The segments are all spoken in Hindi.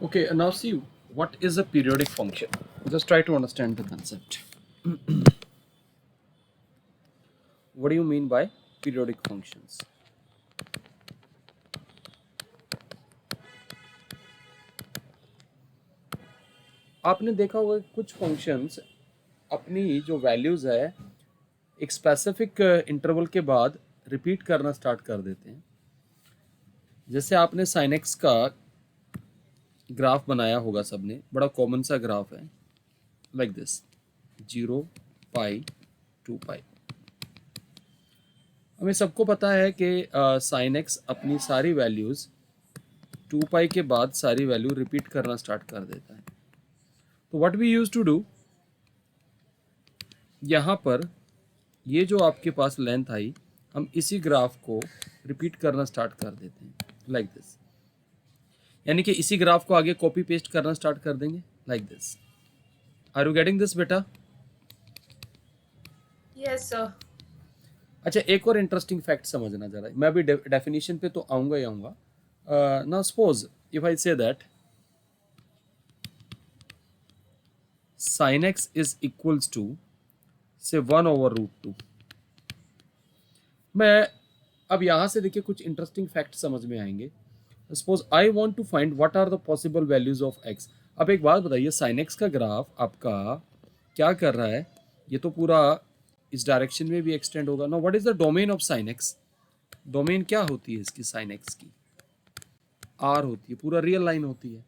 Okay, now see what is a periodic function. Just try to understand the concept. What do you mean by periodic functions? आपने देखा होगा कि कुछ फंक्शंस अपनी जो वैल्यूज है एक स्पेसिफिक इंटरवल के बाद रिपीट करना स्टार्ट कर देते हैं. जैसे आपने sin x का ग्राफ बनाया होगा सबने, बड़ा कॉमन सा ग्राफ है लाइक दिस 0 पाई 2 पाई. हमें सबको पता है कि sin x अपनी सारी वैल्यूज़ 2 पाई के बाद सारी वैल्यू रिपीट करना स्टार्ट कर देता है. तो what we use to do, यहाँ पर ये जो आपके पास लेंथ आई, हम इसी ग्राफ को रिपीट करना स्टार्ट कर देते हैं लाइक दिस. यानी कि इसी ग्राफ को आगे कॉपी पेस्ट करना स्टार्ट कर देंगे like this. Are you getting this बेटा? Yes, sir. अच्छा, एक और इंटरेस्टिंग फैक्ट समझना जरा. मैं अभी डेफिनेशन पे तो आऊँगा ही आऊँगा. Now suppose if I say that sin x is equals to say 1 over root 2. मैं अब यहाँ से देखिए कुछ इंटरेस्टिंग फैक्ट समझ में आएंगे. Suppose I want to find what are the possible values of x. अब एक बात बताइए, sin x का ग्राफ आपका क्या कर रहा है? ये तो पूरा इस डायरेक्शन में भी एक्सटेंड होगा. Now what is the domain of sin x? Domain क्या होती है इसकी sin x की? r होती है, पूरा रियल लाइन होती है.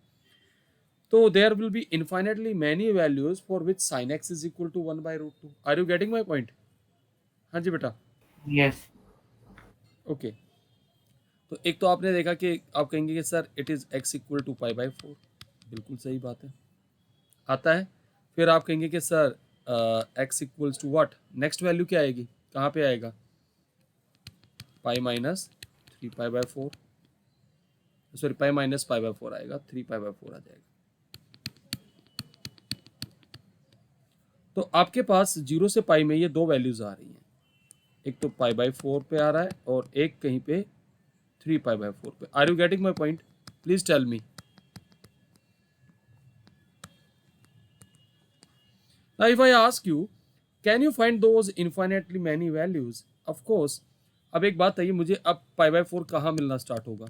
तो there will be infinitely many values for which sin x is equal to 1 by root 2. Are you getting my point? हाँ जी बेटा. Yes. ओके. तो एक तो आपने देखा कि आप कहेंगे कि sir it is x equal to pi by 4. बिल्कुल सही बात है, आता है. फिर आप कहेंगे कि sir x equals to what, next value क्या आएगी, कहाँ पे आएगा? Pi minus 3 pi by 4, sorry pi minus pi by 4 आएगा, 3 पाई बाई 4 आ जाएगा. तो आपके पास 0 से पाई में ये दो वैल्यूज आ रही हैं. एक तो पाई बाई 4 पे आ रहा है और एक कहीं पे 3 पाई बाई 4 पे. Are you getting my point? Please tell me. Now, if I ask you, can you find those infinitely many values? Of course. अब एक बात है, मुझे अब पाई बाई 4 कहाँ मिलना स्टार्ट होगा?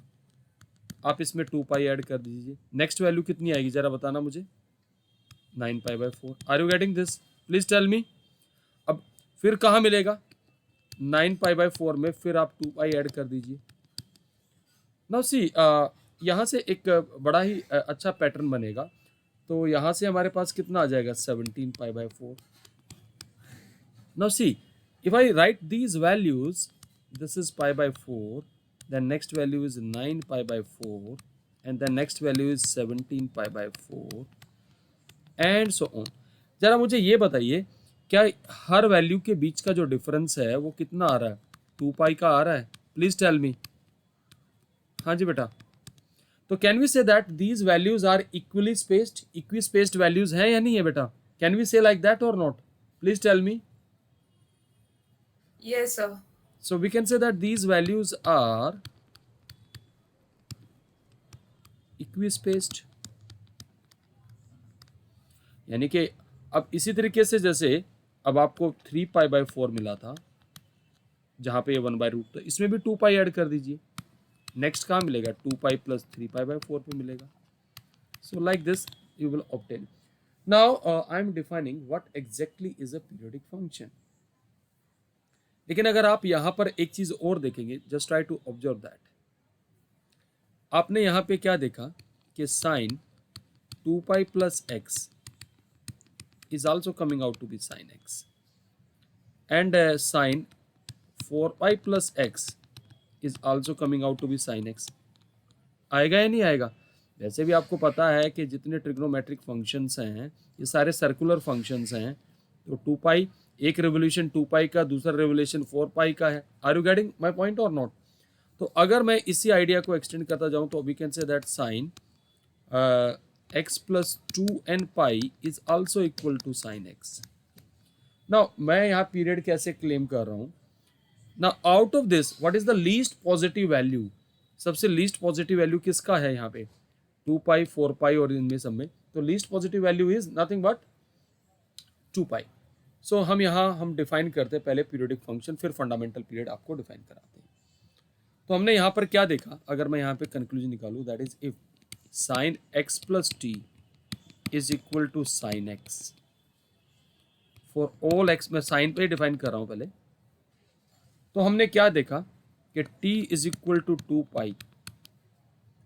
आप इसमें 2 पाई ऐड कर दीजिए. नेक्स्ट वैल्यू कितनी आएगी जरा बताना मुझे? 9 pi by 4. Are you getting this? Please tell me. अब फिर कहाँ मिलेगा? 9 पाई बाई 4 में फिर आप 2 पाई ऐड कर दीजिए. नाउ सी, यहाँ से एक बड़ा ही अच्छा पैटर्न बनेगा. तो यहाँ से हमारे पास कितना आ जाएगा? 17 पाई by 4. Now see, if I write these values, this is pi by 4, then next value is 9 pi by 4, and the next value is 17 pi by 4, and so on. जरा मुझे ये बताइए, क्या हर वैल्यू के बीच का जो डिफरेंस है वो कितना आ रहा है? 2 पाई का आ रहा है? Please tell me. हाँ जी बेटा. तो can we say that these values are equally spaced, equispaced values हैं या नहीं है बेटा? Can we say like that और not? Please tell me. Yes, sir. So we can say that these values are equispaced. यानी कि अब इसी तरीके से जैसे अब आपको 3 पाई बाई 4 मिला था, जहाँ पे ये 1 बाई रूट, तो इसमें भी 2 पाई ऐड कर दीजिए. नेक्स्ट कहाँ मिलेगा? 2 पाई प्लस 3 पाई बाई 4 पे मिलेगा. So like this you will obtain. Now I am defining what exactly is a periodic function. लेकिन अगर आप यहाँ पर एक चीज और देखेंगे, just try to observe that. आपने यहाँ पे क्या देखा कि sine 2 pi plus x is also coming out to be sin x, and sin 4 pi plus x is also coming out to be sin x. आएगा या नहीं आएगा? वैसे भी आपको पता है कि जितने ट्रिग्नोमेट्रिक फंक्शंस हैं ये सारे सर्कुलर फंक्शंस हैं. तो 2 पाई, एक रेवोल्यूशन 2 पाई का, दूसरा रेवोल्यूशन 4 पाई का है. Are you getting my point और नॉट? तो अगर मैं इसी आइडिया को एक्सटेंड करता जाऊँ तो we can say that sine x plus 2n pi is also equal to sin x. Now मैं यहाँ पीरियड कैसे क्लेम कर रहा हूँ? Now out of this what is the least positive value? सबसे लीस्ट पॉजिटिव वैल्यू किसका है यहाँ पे? 2 पाई 4 पाई और इनमें सब में, तो least positive value is nothing but 2 पाई। सो हम डिफाइन करते हैं पहले पीरियोडिक फंक्शन, फिर फंडामेंटल पीरियड आपको डिफाइन कराते हैं। तो हमने यहाँ पर क्या देखा, अगर मैं यहाँ पे कंक्लूजन निकालूँ, that is if sine x plus t is equal to sine x for all x, मैं साइन पे डिफाइन कर रहा हूँ पहले। तो हमने क्या देखा कि t इज इक्वल टू 2 पाई,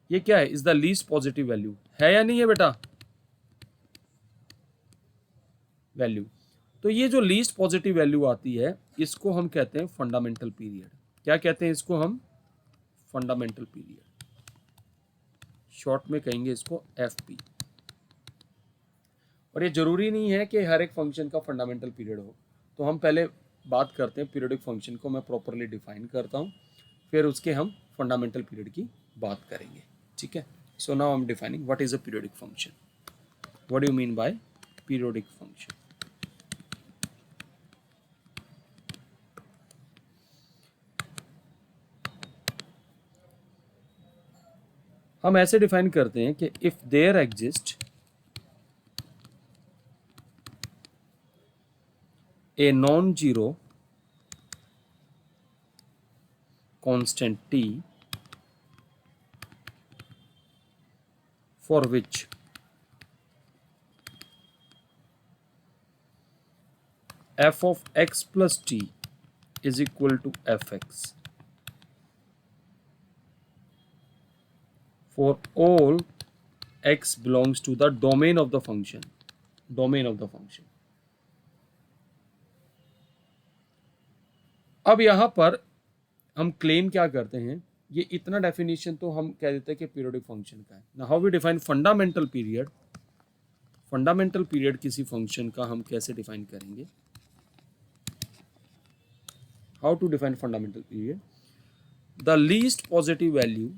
ये क्या है, is the least positive value, है या नहीं है बेटा वैल्यू। तो ये जो लीस्ट पॉजिटिव वैल्यू आती है इसको हम कहते हैं फंडामेंटल पीरियड। क्या कहते हैं इसको हम, फंडामेंटल पीरियड, शॉर्ट में कहेंगे इसको एफपी। और ये जरूरी नहीं है कि हर एक फंक्शन का फंडामेंटल पीरियड हो, तो हम पहले बात करते हैं पीरियोडिक फंक्शन को मैं प्रॉपरली डिफाइन करता हूँ, फिर उसके हम फंडामेंटल पीरियड की बात करेंगे, ठीक है। So now I am defining what is a periodic function, what do you mean by periodic function. हम ऐसे डिफाइन करते हैं कि if there exist a non zero constant t for which f of x plus t is equal to fx for all x belongs to the domain of the function, domain of the function। अब यहां पर हम क्लेम क्या करते हैं, ये इतना डेफिनेशन तो हम कह देते हैं कि पीरियोडिक फंक्शन का है ना। How we define fundamental period, fundamental period किसी फंक्शन का हम कैसे डिफाइन करेंगे, how to define fundamental period, the least positive value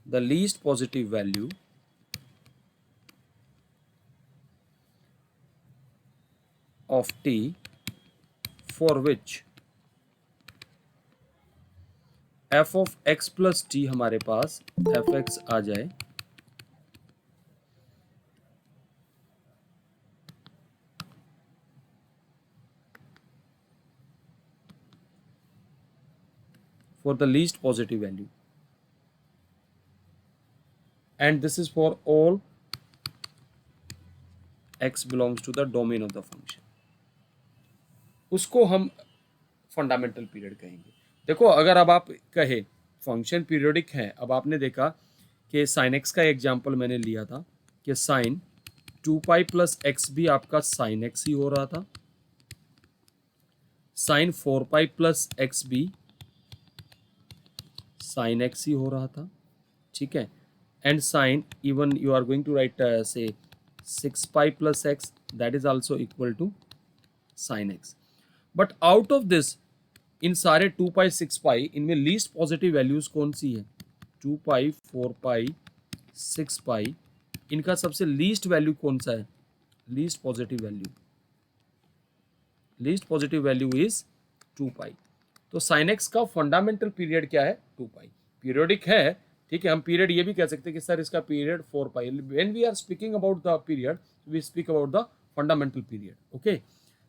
the least positive value of t for which f of x plus t हमारे पास fx आ जाए, for the least positive value, and this is for all x belongs to the domain of the function, उसको हम फंडामेंटल पीरियड कहेंगे। देखो अगर अब आप कहे फंक्शन पीरियोडिक है, अब आपने देखा कि साइन एक्स का एग्जांपल मैंने लिया था कि साइन 2 पाई प्लस एक्स भी आपका साइन एक्स ही हो रहा था, साइन 4 पाई प्लस एक्स भी साइन एक्स ही हो रहा था, ठीक है। And sine even you are going to write से 6 pi plus x, that is also equal to sine x. But out of this, इन सारे 2 पाई 6 पाई, इनमें लीस्ट पॉजिटिव वैल्यूज कौन सी है, 2 पाई 4 पाई 6 पाई, इनका सबसे लीस्ट वैल्यू कौन सा है, least positive value, least positive value is 2 पाई। तो साइन एक्स का फंडामेंटल पीरियड क्या है, 2 पाई। पीरियोडिक है, ठीक है, हम पीरियड ये भी कह सकते हैं कि सर इसका period 4 pi. When we are speaking about the period we speak about the fundamental period, okay.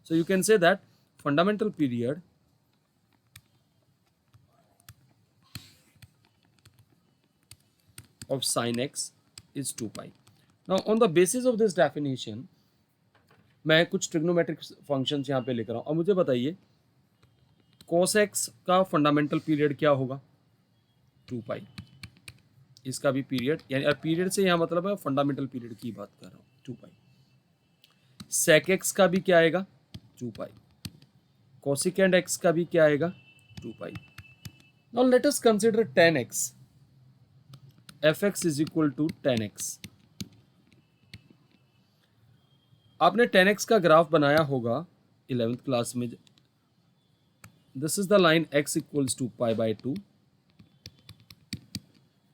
So you can say that fundamental period of sin x is 2 pi. Now on the basis of this definition मैं कुछ ट्रिग्नोमेट्रिक फंक्शंस यहाँ पे लेकर आऊँ। अब मुझे बताइए cos x का फंडामेंटल पीरियड क्या होगा, 2 पाई। इसका भी पीरियड, यानी पीरियड से यहाँ मतलब है फंडामेंटल पीरियड की बात कर रहा हूँ, 2 पाई। sec x का भी क्या आएगा, 2 पाई। cosecant x का भी क्या आएगा, 2 पाई। Now let us consider tan x, fx is equal to tan x। आपने tan x का ग्राफ बनाया होगा 11th क्लास में। This is the line x equals to pi by 2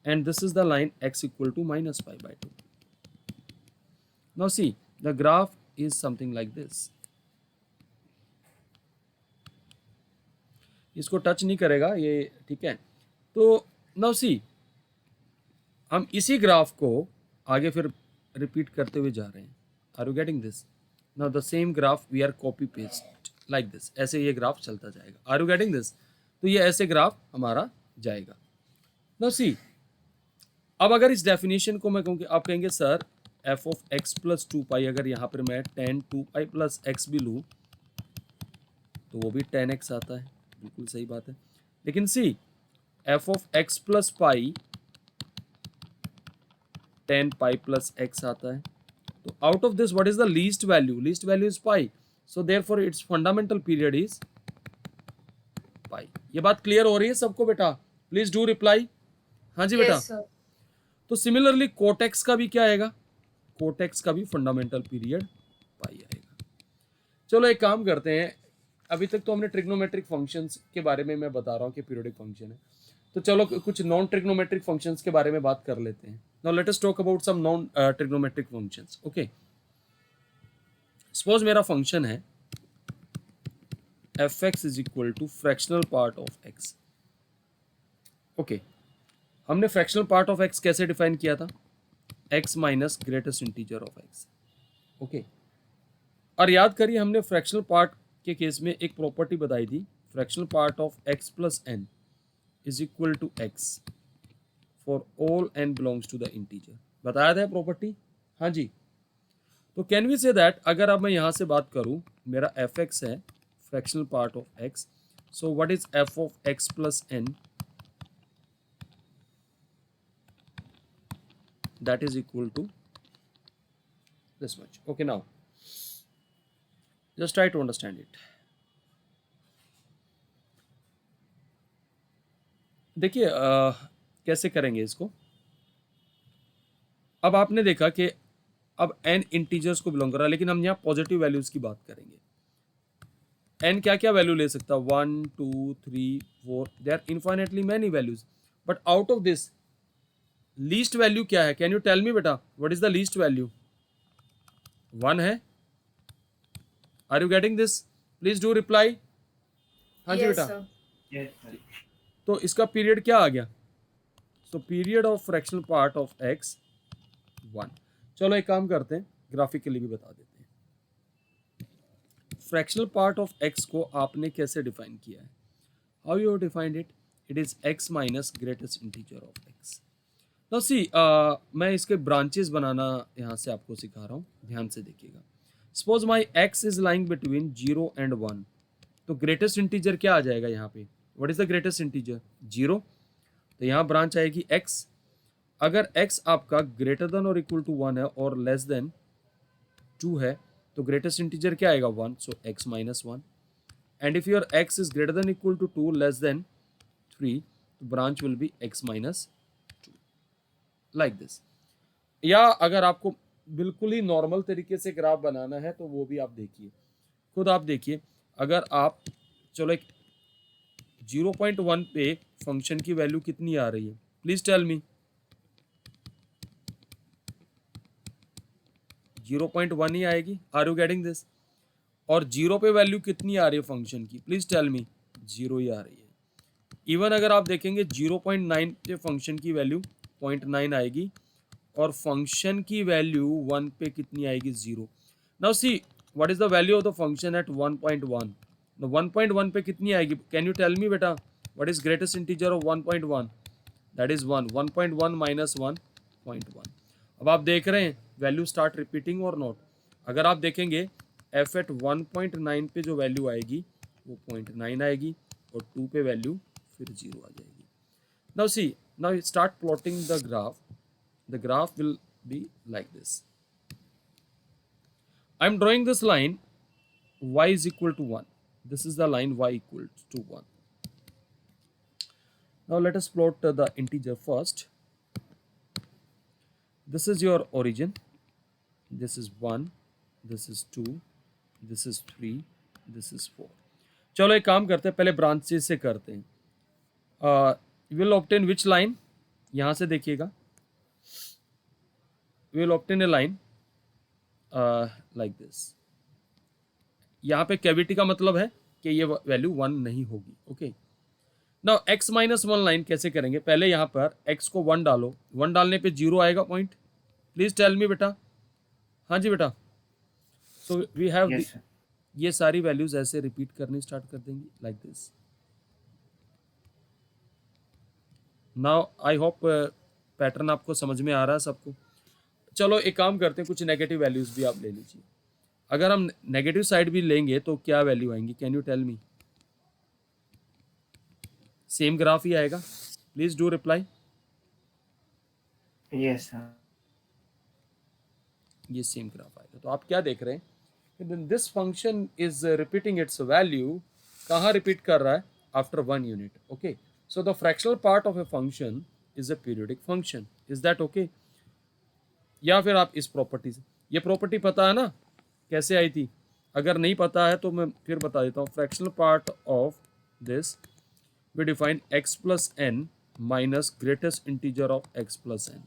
and this is the line x equal to minus pi by 2। Now see the graph is something like this. इसको टच नहीं करेगा ये, ठीक है। तो नाउ सी, हम इसी ग्राफ को आगे फिर रिपीट करते हुए जा रहे हैं। Are you getting this? Now the same graph we are copy paste like this, ऐसे ये ग्राफ चलता जाएगा। Are you getting this? तो ये ऐसे ग्राफ हमारा जाएगा। नाउ सी, अब अगर इस डेफिनेशन को मैं कहूँ कि आप कहेंगे sir f of x plus two pi, अगर यहाँ पर मैं ten two pi plus x भी लूँ तो वो भी टेन एक्स आता है, बिल्कुल सही बात है। लेकिन see, f of x plus pi ten pi plus x आता है, तो out of this what is the least value? Least value is pi, so therefore it's fundamental period is pi. ये बात क्लियर हो रही है सबको बेटा? Please do reply. हाँ जी बेटा। Yes, sir. तो सिमिलरली कोटेक्स का भी क्या आएगा? कोटेक्स का भी फंडामेंटल पीरियड पाई आएगा। चलो एक काम करते हैं, अभी तक तो हमने ट्रिग्नोमेट्रिक फंक्शंस के बारे में मैं बता रहा हूँ कि पीरियोडिक फंक्शन है, तो चलो कुछ नॉन ट्रिग्नोमेट्रिक फंक्शंस के बारे में बात कर लेते हैं। Now let us talk about some non trigonometric functions. Okay, suppose मेरा फंक्शन है f x is equal to fractional part of x. Okay, हमने फ्रैक्शनल पार्ट ऑफ एक्स कैसे डिफाइन किया था? X minus greatest integer of x. Okay, और याद करिए हमने फ्रैक्शनल पार्ट के केस में एक प्रॉपर्टी बताई थी, fractional part of x plus n is equal to x for all n belongs to the integer. बताया था प्रॉपर्टी? हाँ जी। तो कैन वी से दैट, अगर अब मैं यहाँ से बात करूँ, मेरा एफ एक्स है fractional part of x, so what is f of x plus n? That is equal to this much. Okay, now just try to understand it। देखिए कैसे करेंगे इसको। अब आपने देखा कि अब n इंटीजर्स को बिलोंग कर रहा है, लेकिन हम यहाँ पॉजिटिव वैल्यूज की बात करेंगे। n क्या क्या वैल्यू ले सकता है? 1 2 3 4, they are infinitely many values, but out of this least value क्या है? कैन यू टेल मी बेटा, what is the least value? 1 है। Are you getting this? Please do reply. हाँ जी Yes, बेटा। sir. तो इसका पीरियड क्या आ गया? So period of fractional part of x 1। चलो एक काम करते हैं, ग्राफिकली भी बता देते हैं। फ्रैक्शनल पार्ट ऑफ एक्स को आपने कैसे डिफाइन किया है? How you defined it? It is x minus greatest integer of x. Now see, मैं इसके ब्रांचेस बनाना यहाँ से आपको सिखा रहा हूँ, ध्यान से देखिएगा। Suppose my x is lying between 0 and 1, तो ग्रेटेस्ट इंटीजर क्या आ जाएगा यहाँ पे? What is the greatest integer? 0। तो यहाँ ब्रांच आएगी x। अगर x आपका ग्रेटर देन और इक्वल टू 1 है और लेस देन 2 है, तो ग्रेटेस्ट इंटीजर क्या आएगा? 1, so x minus 1। And if your x is greater than equal to 2 less than 3, तो branch will be x minus 2 like this. या अगर आपको बिल्कुल ही नॉर्मल तरीके से ग्राफ बनाना है तो वो भी आप देखिए, खुद आप देखिए। अगर आप, चलो एक 0.1 पे फंक्शन की वैल्यू कितनी आ रही है? प्लीज टेल मी। 0.1 ही आएगी। Are you getting this? और 0 पे वैल्यू कितनी आ रही है फंक्शन की? प्लीज टेल मी। 0 ही आ रही है। इवन अगर आप देखेंगे 0.9 पे फंक्शन की वैल्यू 0.9 आएगी, और फंक्शन की वैल्यू 1 पे कितनी आएगी? 0। Now see, what is the value of the function at 1.1? 1.1 पे कितनी आएगी? कैन यू टेल मी बेटा, what is greatest integer of 1.1? That is 1। 1.1 minus 1.1। अब आप देख रहे हैं वैल्यू स्टार्ट रिपीटिंग और नॉट। अगर आप देखेंगे एफ एट 1.9 पे जो वैल्यू आएगी वो 0.9 आएगी, और 2 पे वैल्यू फिर 0 आ जाएगी। Now see, now start plotting the graph. The graph will be like this. I am drawing this line, y is equal to 1. This is the line y equals to 1. Now let us plot the integer first. This is your origin. This is 1. This is 2. This is 3. This is 4. चलो एक काम करते हैं, पहले ब्रांचेस से करते हैं। Will obtain which line? यहाँ से देखिएगा, we will obtain a line like this. यहाँ पे कैविटी का मतलब है कि ये वैल्यू 1 नहीं होगी। Okay, now x minus 1 line कैसे करेंगे? पहले यहाँ पर x को 1 डालो, 1 डालने पे 0 आएगा पॉइंट। प्लीज टेल मी बेटा। हाँ जी बेटा। So we have Yes, sir. ये सारी वैल्यूज ऐसे रिपीट करनी स्टार्ट कर देंगी like this. Now I hope pattern आपको समझ में आ रहा है सबको। चलो एक काम करते हैं, कुछ नेगेटिव वैल्यूज भी आप ले लीजिए। अगर हम नेगेटिव साइड भी लेंगे तो क्या वैल्यू आएंगी? Can you tell me? Same graph ही आएगा। Please do reply. Yes, sir. ये सेम ग्राफ आएगा। तो आप क्या देख रहे हैं? This function is repeating its value. कहाँ रिपीट कर रहा है? After 1 unit. Okay, so the fractional part of a function is a periodic function. Is that okay? या फिर आप इस प्रॉपर्टी से, ये प्रॉपर्टी पता है ना कैसे आई थी? अगर नहीं पता है तो मैं फिर बता देता हूँ। Fractional part of this we define x plus n minus greatest integer of x plus n।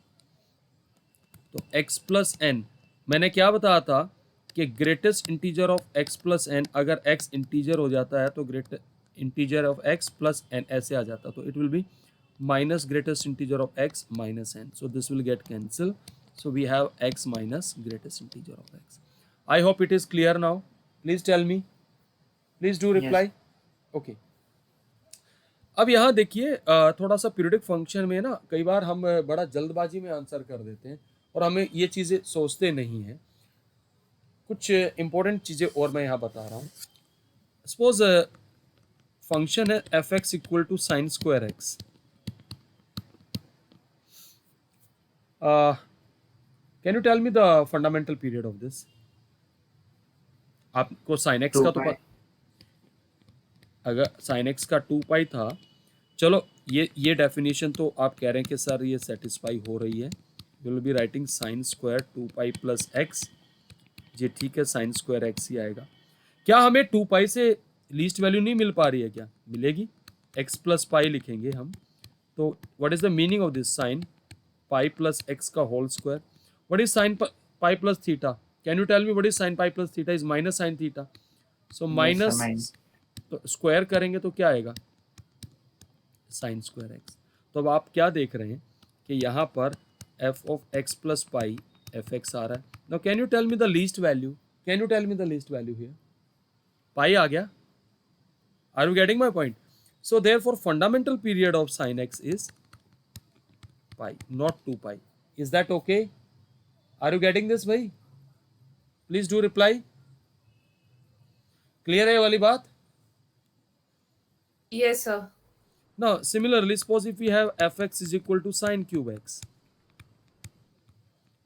तो x plus n मैंने क्या बताया था कि greatest integer of x plus n, अगर x इंटीजर हो जाता है तो great integer of x plus n ऐसे आ जाता, तो it will be minus greatest integer of x minus n, so this will get cancel, so we have x minus greatest integer of x। I hope it is clear now। Please tell me, please do reply। Yes. okay, अब यहाँ देखिए थोड़ा सा पीरियडिक फंक्शन में ना कई बार हम बड़ा जल्दबाजी में आंसर कर देते हैं और हमें ये चीज़ें सोचते नहीं हैं। कुछ इंपॉर्टेंट चीज़ें और मैं यहाँ बता रहा हूँ। सपोज फंक्शन है f x equal to sine square x. Can you tell me the fundamental period of this? आपको साइन एक्स 2 का तो pi. अगर साइन एक्स का 2 पाई था, चलो ये डेफिनेशन तो आप कह रहे हैं कि सर ये सेटिस्फाई हो रही है। You will be writing sine square 2 pi plus x. जी ठीक है, साइन स्क्वायर एक्स ही आएगा। क्या हमें 2 पाई से लीस्ट वैल्यू नहीं मिल पा रही है? क्या मिलेगी? एक्स प्लस पाई लिखेंगे हम। तो what is the meaning of this? Sine pi plus x का whole square. What is sine pi plus theta? Can you tell me what is sine pi plus theta? Is minus sine theta. So Yes, sir. Minus, Mine. तो स्क्वायर करेंगे तो क्या आएगा? Sine square x. तो अब आप क्या देख रहे हैं कि यहाँ पर f of x plus pi f x आ रहा है। Now can you tell me the least value? Can you tell me the least value here? Pi आ गया। Are you getting my point? So therefore fundamental period of sine x is pi, not 2 pi. Is that okay? Are you getting this भाई? Please do reply. क्लियर है ये वाली बात? Yes, sir. Now similarly, suppose if we have fx is equal to sine cube x,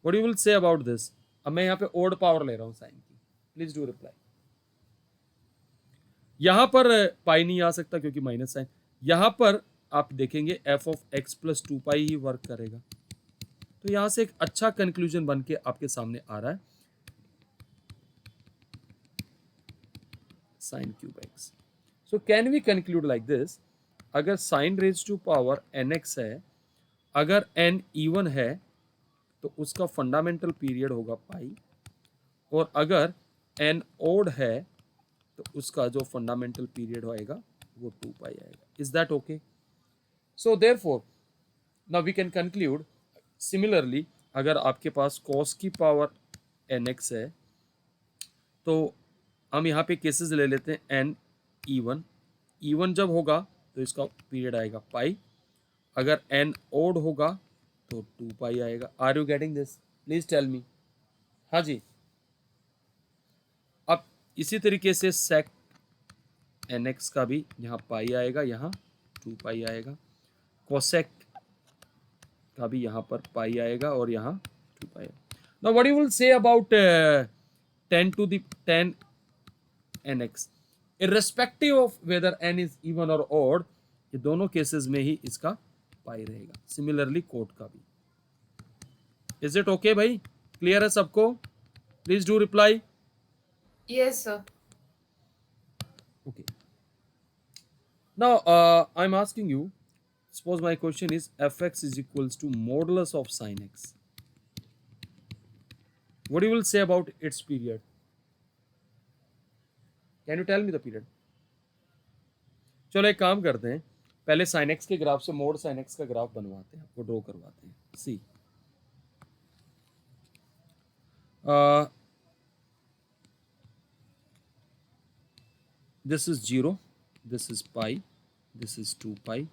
what you will say about this? अब मैं यहाँ पे ओड पावर ले रहा हूँ साइन की। Please do reply. यहाँ पर पाई नहीं आ सकता क्योंकि माइनस साइन। यहाँ पर आप देखेंगे F of x plus 2 pi he work करेगा। तो यहाँ से एक अच्छा कंक्लूजन बन के आपके सामने आ रहा है, sine cube x. So can we conclude like this? अगर sine raise to power n x है, अगर एन इवन है तो उसका फंडामेंटल पीरियड होगा पाई, और अगर एन ओड है तो उसका जो फंडामेंटल पीरियड होएगा वो 2 पाई आएगा। Is that okay? So therefore now we can conclude. Similarly अगर आपके पास कॉस की पावर एन एक्स है तो हम यहाँ पे केसेस ले लेते हैं एन इवन। इवन जब होगा तो इसका पीरियड आएगा पाई, अगर एन ओड होगा तो 2 पाई आएगा। Are you getting this? Please tell me. हाँ जी। अब इसी तरीके से सेक एन एक्स का भी यहाँ पाई आएगा, यहाँ 2 पाई आएगा। कोसेक का भी यहाँ पर पाई आएगा और यहाँ 2 pi. Now what you will say about 10 to the 10 nx, irrespective of whether n is even or odd, ये दोनों केसेस में ही इसका पाई रहेगा। सिमिलरली कोट का भी। इज इट ओके भाई? क्लियर है सबको? Please do reply. Yes, sir. Okay. Now I'm asking you, suppose my question is fx is equals to modulus of sin x. What you will say about its period? Can you tell me the period? चलो एक काम करते हैं, पहले sin x के ग्राफ से मोड sin x का ग्राफ बनवाते हैं, आपको ड्रॉ करवाते हैं. See this is 0, this is pi, this is 2 pi.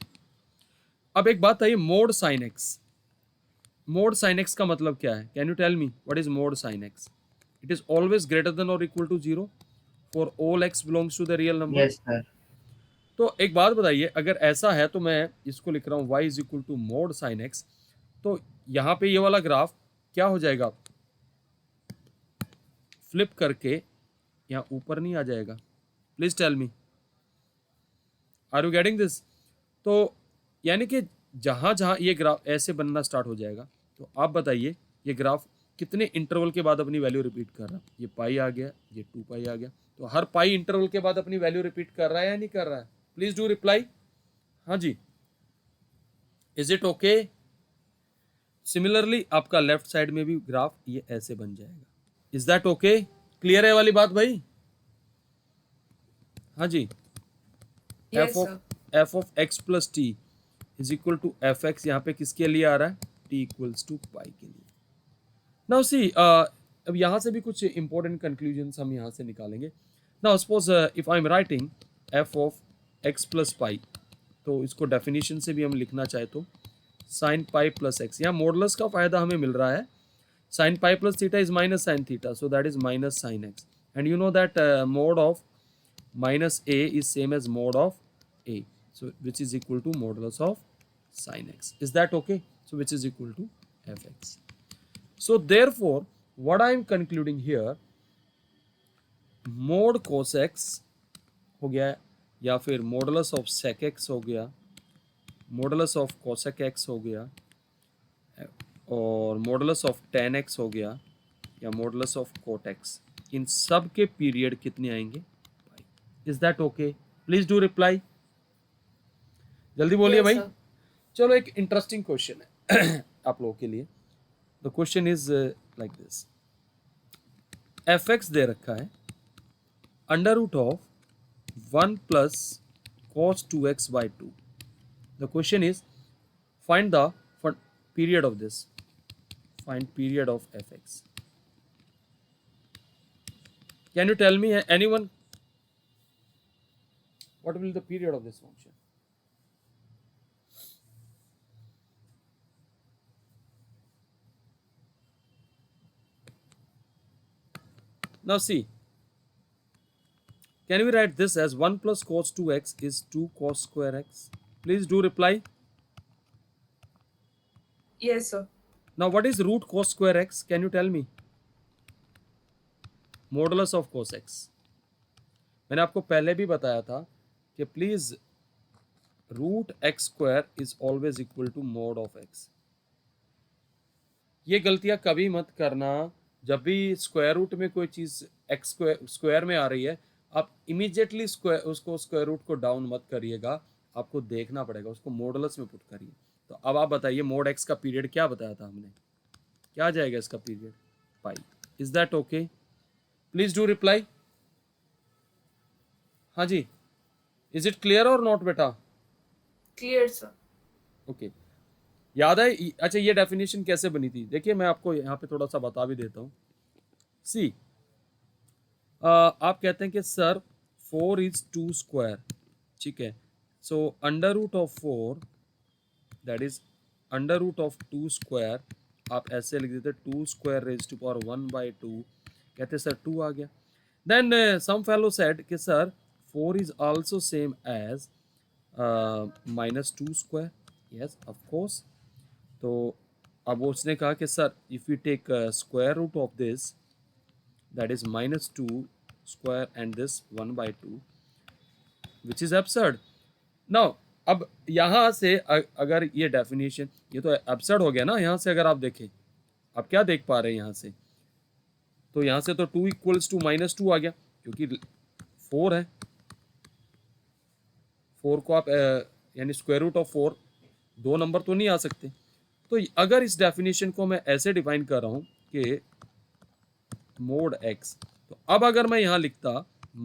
अब एक बात है, mod sin x, mod sin x का मतलब क्या है? Can you tell me what is mod sin x? It is always greater than और equal to 0 for all x belongs to the real number. Yes sir. तो एक बात बताइए, अगर ऐसा है तो मैं इसको लिख रहा हूँ y is equal to mod sin x, तो यहाँ पे ये वाला ग्राफ क्या हो जाएगा? फ्लिप करके यहाँ ऊपर नहीं आ जाएगा? Please tell me, are you getting this? तो यानी कि जहाँ जहाँ ये ग्राफ ऐसे बनना स्टार्ट हो जाएगा, तो आप बताइए ये ग्राफ कितने इंटरवल के बाद अपनी वैल्यू रिपीट कर रहा है? ये पाई आ गया, ये 2 पाई आ गया, तो हर पाई इंटरवल के बाद अपनी वैल्यू रिपीट कर रहा है या नहीं कर रहा है? Please do reply. हाँ जी, इज इट ओके? सिमिलरली आपका लेफ्ट साइड में भी ग्राफ ये ऐसे बन जाएगा. Is that okay? क्लियर है वाली बात भाई? हाँ जी. Yes, f sir. Of x plus t is equal to f x, यहाँ पे किसके लिए आ रहा है? t इक्वल्स टू पाई के लिए. नाउ सी, अब यहाँ से भी कुछ इंपॉर्टेंट कंक्लूजन्स हम यहाँ से निकालेंगे. Now suppose if I am writing f of x plus pi, तो इसको डेफिनेशन से भी हम लिखना चाहे तो साइन पाई प्लस एक्स. यहाँ मॉडुलस का फायदा हमें मिल रहा है. Sign pi plus theta is minus sine theta, so that is minus sine x. And you know that mode of minus a is same as mod of a, so which is equal to modulus of sin x. Is that okay? So which is equal to fx. So therefore what I am concluding here, mod cos x हो गया या फिर modulus of sec x हो गया, modulus of cosec x हो गया, और modulus of tan x हो गया, या modulus of cot x, इन सब के पीरियड कितने आएंगे? Is that okay? Please do reply. जल्दी बोलिए Yes, भाई. sir. चलो एक इंटरेस्टिंग क्वेश्चन है आप लोगों के लिए. The question is like this. F x दे रखा है under root of 1 plus cos 2x by 2. The question is find the period of this. Find period of f x. Can you tell me anyone? What will be the period of this function? Now see, can we write this as 1 plus cos 2x is 2 cos square x? Please do reply. Yes, sir. Now what is root cos square x? Can you tell me? Modulus of cos x. मैंने आपको पहले भी बताया था कि please root x square is always equal to mod of x. ये गलतियां कभी मत करना. जब भी स्क्वायर रूट में कोई चीज़ एक्स स्क्वायर में आ रही है, आप इमीडिएटली उसको स्क्वायर रूट को डाउन मत करिएगा. आपको देखना पड़ेगा, उसको मॉडुलस में पुट करिए. तो अब आप बताइए मोड एक्स का पीरियड क्या बताया था हमने? क्या आ जाएगा इसका period? Pi. Is that okay? Please do reply. हाँ जी, इज इट क्लियर और नॉट बेटा? Clear, sir. ओके. याद है? अच्छा, ये डेफिनेशन कैसे बनी थी? देखिए मैं आपको यहाँ पे थोड़ा सा बता भी देता हूँ. सी, आप कहते हैं कि सर 4 इज 2 स्क्वायर, ठीक है. So under root of 4 that is under root of 2 square, आप ऐसे लिख देते 2 square raise to power 1 by 2. कहते सर 2 आ गया. देन सम फेलो सेड कि sir 4 is also same as minus 2 square. Yes, of course. तो अब उसने कहा कि sir if we take square root of this, that is minus 2 square and this 1 by 2, which is absurd. Now अब यहाँ से अगर ये डेफिनेशन, ये तो absurd हो गया ना. यहाँ से अगर आप देखें, आप क्या देख पा रहे हैं यहाँ से? तो यहाँ से तो 2 इक्वल्स टू माइनस 2 आ गया, क्योंकि 4 है. 4 को आप यानी स्क्वायर रूट ऑफ 4, 2 नंबर तो नहीं आ सकते. तो अगर इस डेफिनेशन को मैं ऐसे डिफाइन कर रहा हूँ कि मोड एक्स। तो अब अगर मैं यहाँ लिखता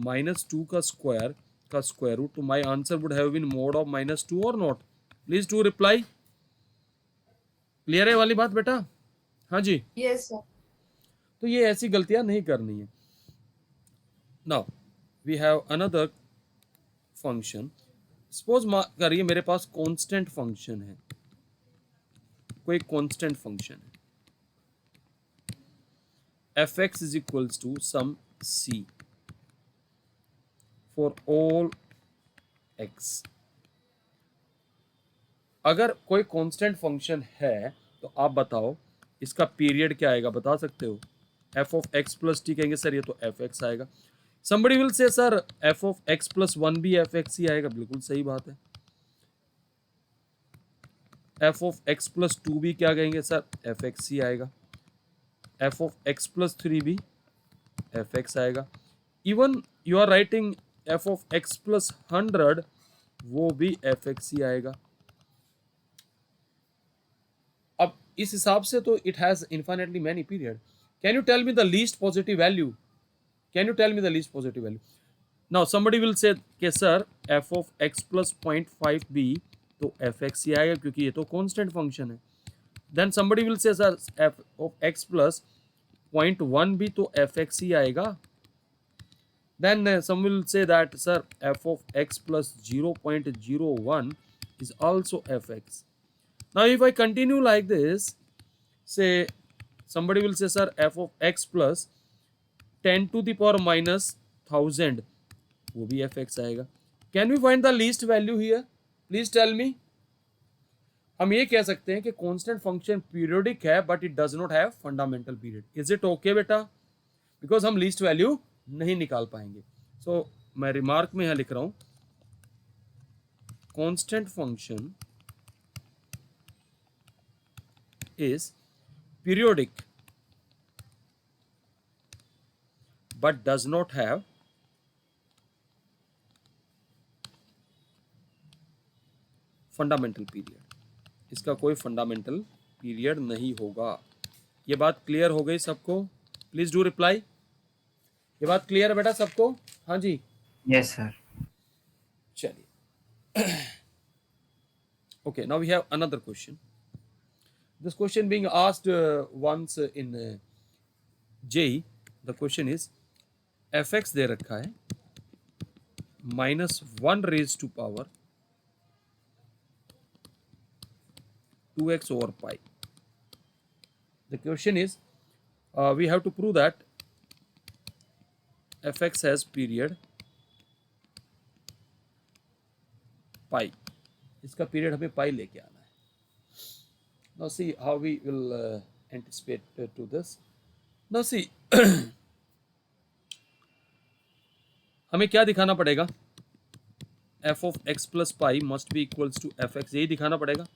-2 का स्क्वायर रूट, तो my answer would have been mod of -2 और not. Please to reply. Clear है वाली बात बेटा? हाँ जी। Yes, sir. तो ये ऐसी गलतियां नहीं करनी है। Now we have another function. Suppose करिए मेरे पास कांस्टेंट फंक्शन है, कोई कांस्टेंट फंक्शन है, f x is equals to some c for all x. अगर कोई कांस्टेंट फंक्शन है तो आप बताओ इसका पीरियड क्या आएगा, बता सकते हो? F of x plus t कहेंगे सर ये तो एफ एक्स आएगा। somebody will say sir f of x plus one भी एफ एक्स ही आएगा, बिल्कुल सही बात है। F of x plus two भी क्या कहेंगे सर, एफ एक्स ही आएगा। F of x plus three भी एफ एक्स आएगा। Even you are writing f of x plus 100, वो भी एफ एक्स ही आएगा। अब इस हिसाब से तो it has infinitely many period. Can you tell me the least positive value? Can you tell me the least positive value? Now somebody will say कि sir f of x plus 0.5 भी तो एफ एक्स ही आएगा क्योंकि ये तो कांस्टेंट फंक्शन है। Then somebody will say sir f of x plus 0.1 भी तो एफ एक्स ही आएगा। Then some will say that sir f of x plus 0.01 is also fx. Now if I continue like this, say somebody will say sir f of x plus 10 to the power minus 1000, वो भी fx आएगा। Can we find the least value here? Please tell me. हम ये कह सकते हैं कि कांस्टेंट फंक्शन पीरियोडिक है but it does not have fundamental period. Is it okay बेटा? बिकॉज हम लीस्ट वैल्यू नहीं निकाल पाएंगे। सो मैं रिमार्क में यहां लिख रहा हूं constant function is periodic but does not have fundamental period. इसका कोई फंडामेंटल पीरियड नहीं होगा। ये बात क्लियर हो गई सबको? Please do reply. ये बात क्लियर है बेटा सबको? हाँ जी। Yes, sir. चलिए okay, now we have another question. This question being asked once in JEE. The question is fx दे रखा है -1 raised to power 2x over pi. The question is we have to prove that fx has period pi. इसका पीरियड हमें पाई लेके आना है। Now see how we will anticipate to this. Now see हमें क्या दिखाना पड़ेगा? f of x plus pi must be equals to fx, यही दिखाना पड़ेगा।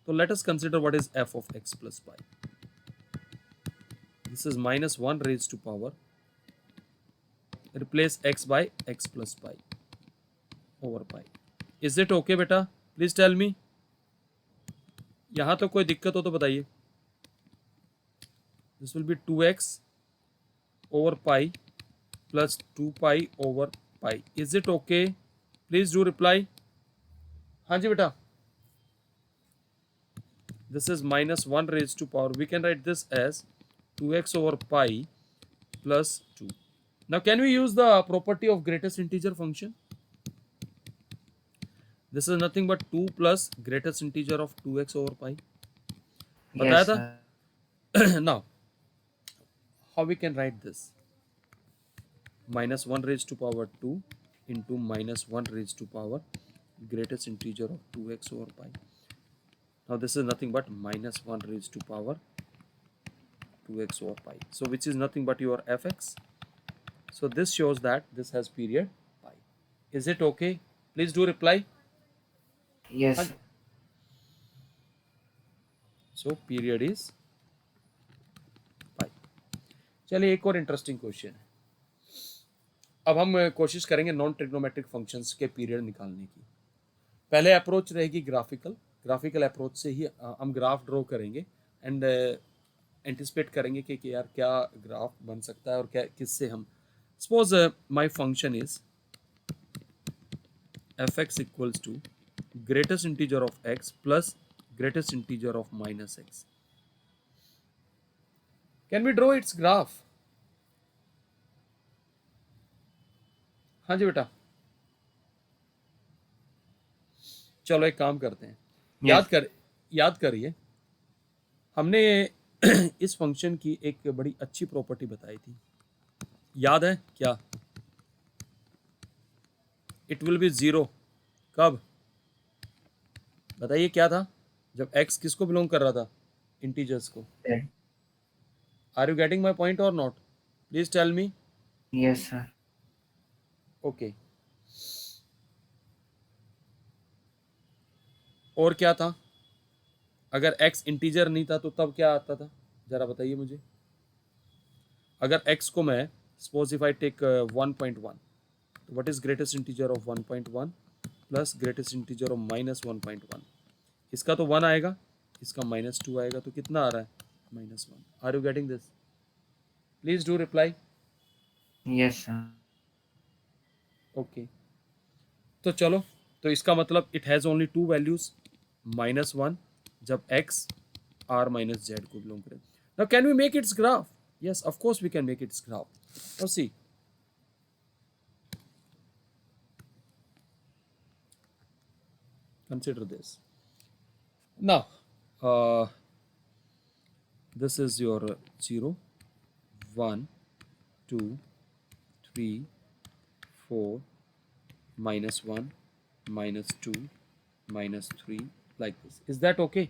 तो let us consider what is f of x plus pi. This is -1 raised to power, replace x by x plus pi over pi. Is it okay बेटा? Please tell me. यहां तो कोई दिक्कत हो तो बताइए। This will be 2x over pi plus 2 pi over pi. Is it okay? Please do reply. हाँ जी बेटा। This is -1 raised to power. We can write this as 2x over pi plus 2. Now can we use the property of greatest integer function? This is nothing but 2 plus greatest integer of 2x over pi. बताया Yes, था? sir. Now how we can write this? -1 raised to power 2 into -1 raised to power greatest integer of 2x over pi. Now this is nothing but -1 raised to power 2x over pi. So which is nothing but your fx. So this shows that this has period pi. Is it okay? Please do reply. Yes, sir. So period is pi. चलिए एक और इंटरेस्टिंग क्वेश्चन है। अब हम कोशिश करेंगे नॉन ट्रिग्नोमेट्रिक फंक्शंस के पीरियड निकालने की। पहले अप्रोच रहेगी ग्राफिकल अप्रोच से ही हम ग्राफ ड्रॉ करेंगे एंड एंटिसिपेट करेंगे कि यार क्या ग्राफ बन सकता है और क्या किससे हम suppose my function is fx equals to greatest integer of x plus greatest integer of minus x. Can we draw its graph? हाँ जी बेटा, चलो एक काम करते हैं. Yes. याद करिए, हमने इस फंक्शन की एक बड़ी अच्छी प्रॉपर्टी बताई थी, याद है क्या? It will be zero. कब? बताइए क्या था जब x किसको बिलोंग कर रहा था? इंटीजर्स को. Right. Are you getting my point और not? Please tell me. Yes, sir. Okay. और क्या था? अगर x इंटीजर नहीं था तो तब क्या आता था, जरा बताइए मुझे. अगर x को मैं सपोज इफ आई टेक 1.1, तो what is greatest integer of 1.1 plus greatest integer of minus 1.1? इसका तो 1 आएगा, इसका -2 आएगा, तो कितना आ रहा है? -1. Are you getting this? Please do reply. Yes, sir. Okay. तो चलो, तो इसका मतलब it has only two values, -1 जब x r माइनस जेड को बिलोंग करे. Now can we make its graph? Yes, of course we can make its graph. Now see, consider this. Now, this is your 0, 1, 2, 3, 4, -1, -2, -3, like this. Is that okay?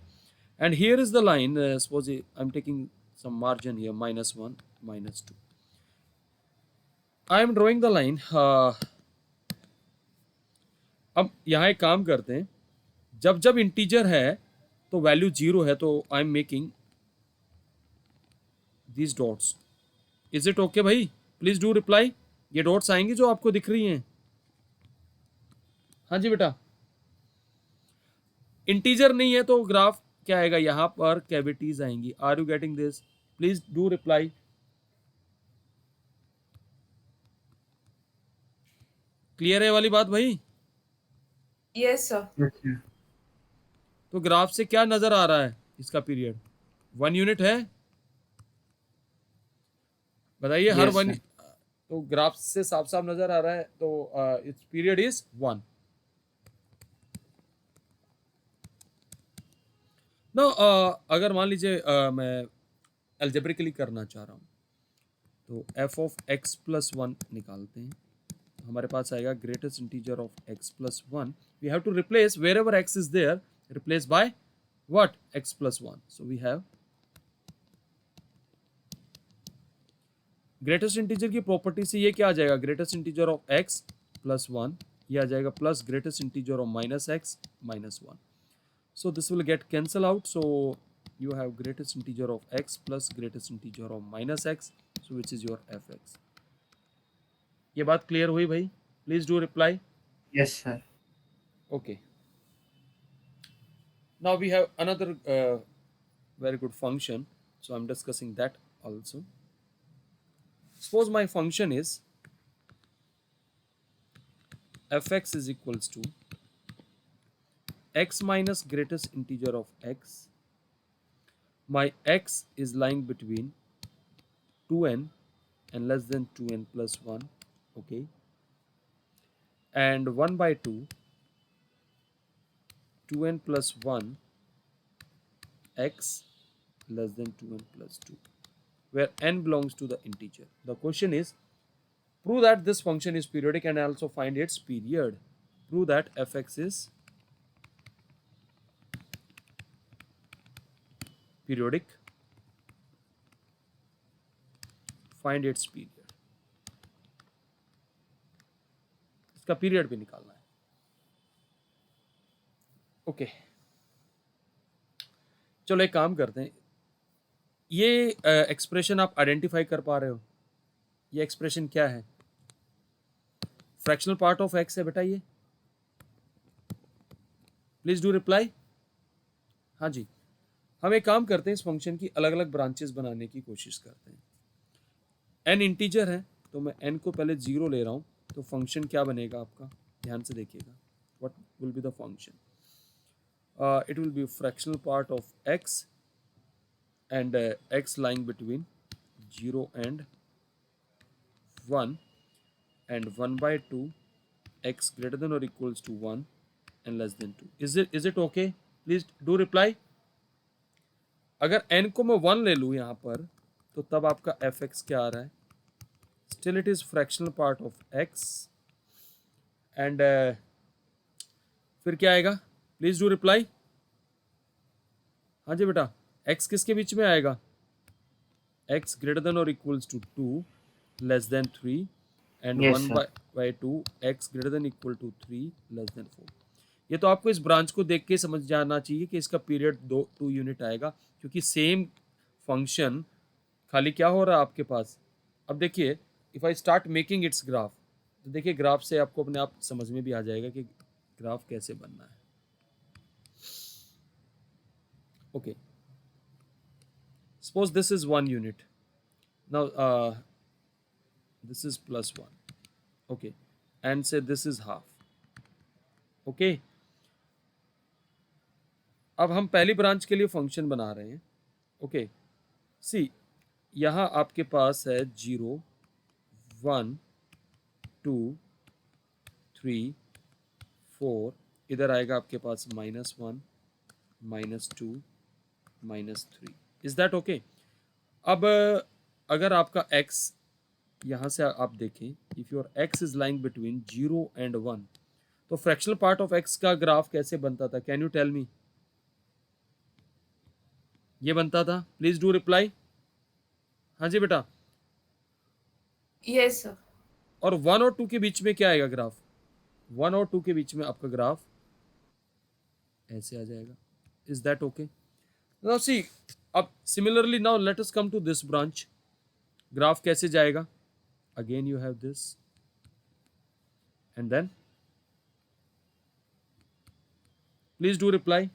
And here is the line. Suppose I'm taking some margin here, -1, -2. I am drawing the line. अब यहाँ एक काम करते हैं, जब जब इंटीजर है तो वैल्यू 0 है, तो I am making these dots. Is it okay भाई? Please do reply. ये डॉट्स आएंगी जो आपको दिख रही हैं. हाँ जी बेटा. इंटीजर नहीं है तो ग्राफ क्या आएगा? यहां पर कैविटीज आएंगी. Are you getting this? Please do reply. Clear है वाली बात भाई? Yes, sir. Yes, sir. तो ग्राफ से क्या नजर आ रहा है? इसका पीरियड 1 यूनिट है. बताइए. हर Yes, वन, sir. तो ग्राफ से साफ साफ नजर आ रहा है, तो इट्स पीरियड इज 1. नो, अगर मान लीजिए मैं एल्जेब्रिकली करना चाह रहा हूँ, तो f ऑफ x प्लस 1 निकालते हैं. हमारे पास आएगा greatest integer of x plus 1. We have to replace wherever x is there, replace by what? x plus 1. So we have greatest integer की प्रॉपर्टी से ये क्या आ जाएगा? Greatest integer of x plus 1, ये आ जाएगा plus greatest integer of minus x minus 1. So this will get cancel out. So you have greatest integer of x plus greatest integer of minus x. So which is your fx. ये बात क्लियर हुई भाई? Please do reply. Yes, sir. Okay. Now we have another very good function. So I'm discussing that also. Suppose my function is fx is equals to x minus greatest integer of x. My x is lying between 2n and less than 2n plus 1, okay, and 1 by 2, 2n plus 1, x less than 2n plus 2, where n belongs to the integer. The question is, prove that this function is periodic and also find its period. Prove that fx is periodic, find its period. इसका पीरियड भी निकालना है. ओके. चलो एक काम करते हैं. ये एक्सप्रेशन आप आइडेंटिफाई कर पा रहे हो? ये एक्सप्रेशन क्या है? फ्रैक्शनल पार्ट ऑफ एक्स है बेटा ये. Please do reply. हाँ जी. हम एक काम करते हैं, इस फंक्शन की अलग अलग ब्रांचेस बनाने की कोशिश करते हैं। n इंटीजर है तो मैं n को पहले 0 ले रहा हूँ, तो फंक्शन क्या बनेगा आपका, ध्यान से देखिएगा। What will be the function? It will be fractional part of x and x lying between 0 and 1 and 1 by 2 x greater than or equals to 1 and less than 2. Is it okay? Please do reply. अगर n को मैं 1 ले लूँ यहाँ पर, तो तब आपका fx क्या आ रहा है? Still it is fractional part of x and फिर क्या आएगा? Please do reply. हाँ जी बेटा, x किसके बीच में आएगा? x greater than or equals to 2 less than 3 and Yes, 1 sir. by 2 x greater than equal to 3 less than 4. ये तो आपको इस ब्रांच को देख के समझ जाना चाहिए कि इसका पीरियड 2 यूनिट आएगा, क्योंकि सेम फंक्शन खाली क्या हो रहा है आपके पास। अब देखिए, if I start making it's graph, तो देखिए ग्राफ से आपको अपने आप समझ में भी आ जाएगा कि ग्राफ कैसे बनना है। Okay, suppose this is 1 unit. Now this is +1. Okay, and say this is half. Okay, अब हम पहली ब्रांच के लिए फंक्शन बना रहे हैं। ओके, सी यहाँ आपके पास है 0 1 2 3 4, इधर आएगा आपके पास -1 -2 -3। Is that okay? अब अगर आपका x यहाँ से आप देखें, if your x is lying between 0 and 1, तो फ्रैक्शनल पार्ट ऑफ x का ग्राफ कैसे बनता था? Can you tell me? ये बनता था, प्लीज डू रिप्लाई। हाँ जी बेटा। Yes, sir. और 1 और 2 के बीच में क्या आएगा ग्राफ? 1 और 2 के बीच में आपका ग्राफ ऐसे आ जाएगा। Is that okay? Now see, अब similarly now let us come to this branch. Graph कैसे जाएगा? Again you have this and then please do reply.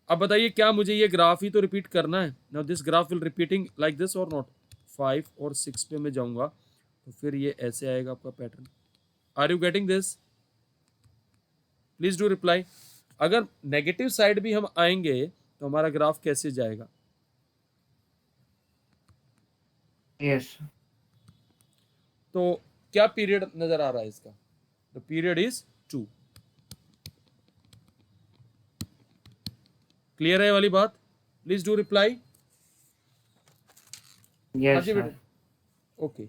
अब बताइए, क्या मुझे ये ग्राफ ही तो रिपीट करना है? Now this graph will repeating like this और नॉट? 5 और 6 पे मैं जाऊंगा तो फिर ये ऐसे आएगा आपका pattern. Are you getting this? Please do reply. अगर नेगेटिव साइड भी हम आएंगे तो हमारा ग्राफ कैसे जाएगा? Yes, sir. तो क्या पीरियड नजर आ रहा है इसका? The period is 2। क्लियर है ये वाली बात? Please do reply. हाँ Yes, जी sir. बेटा। ओके,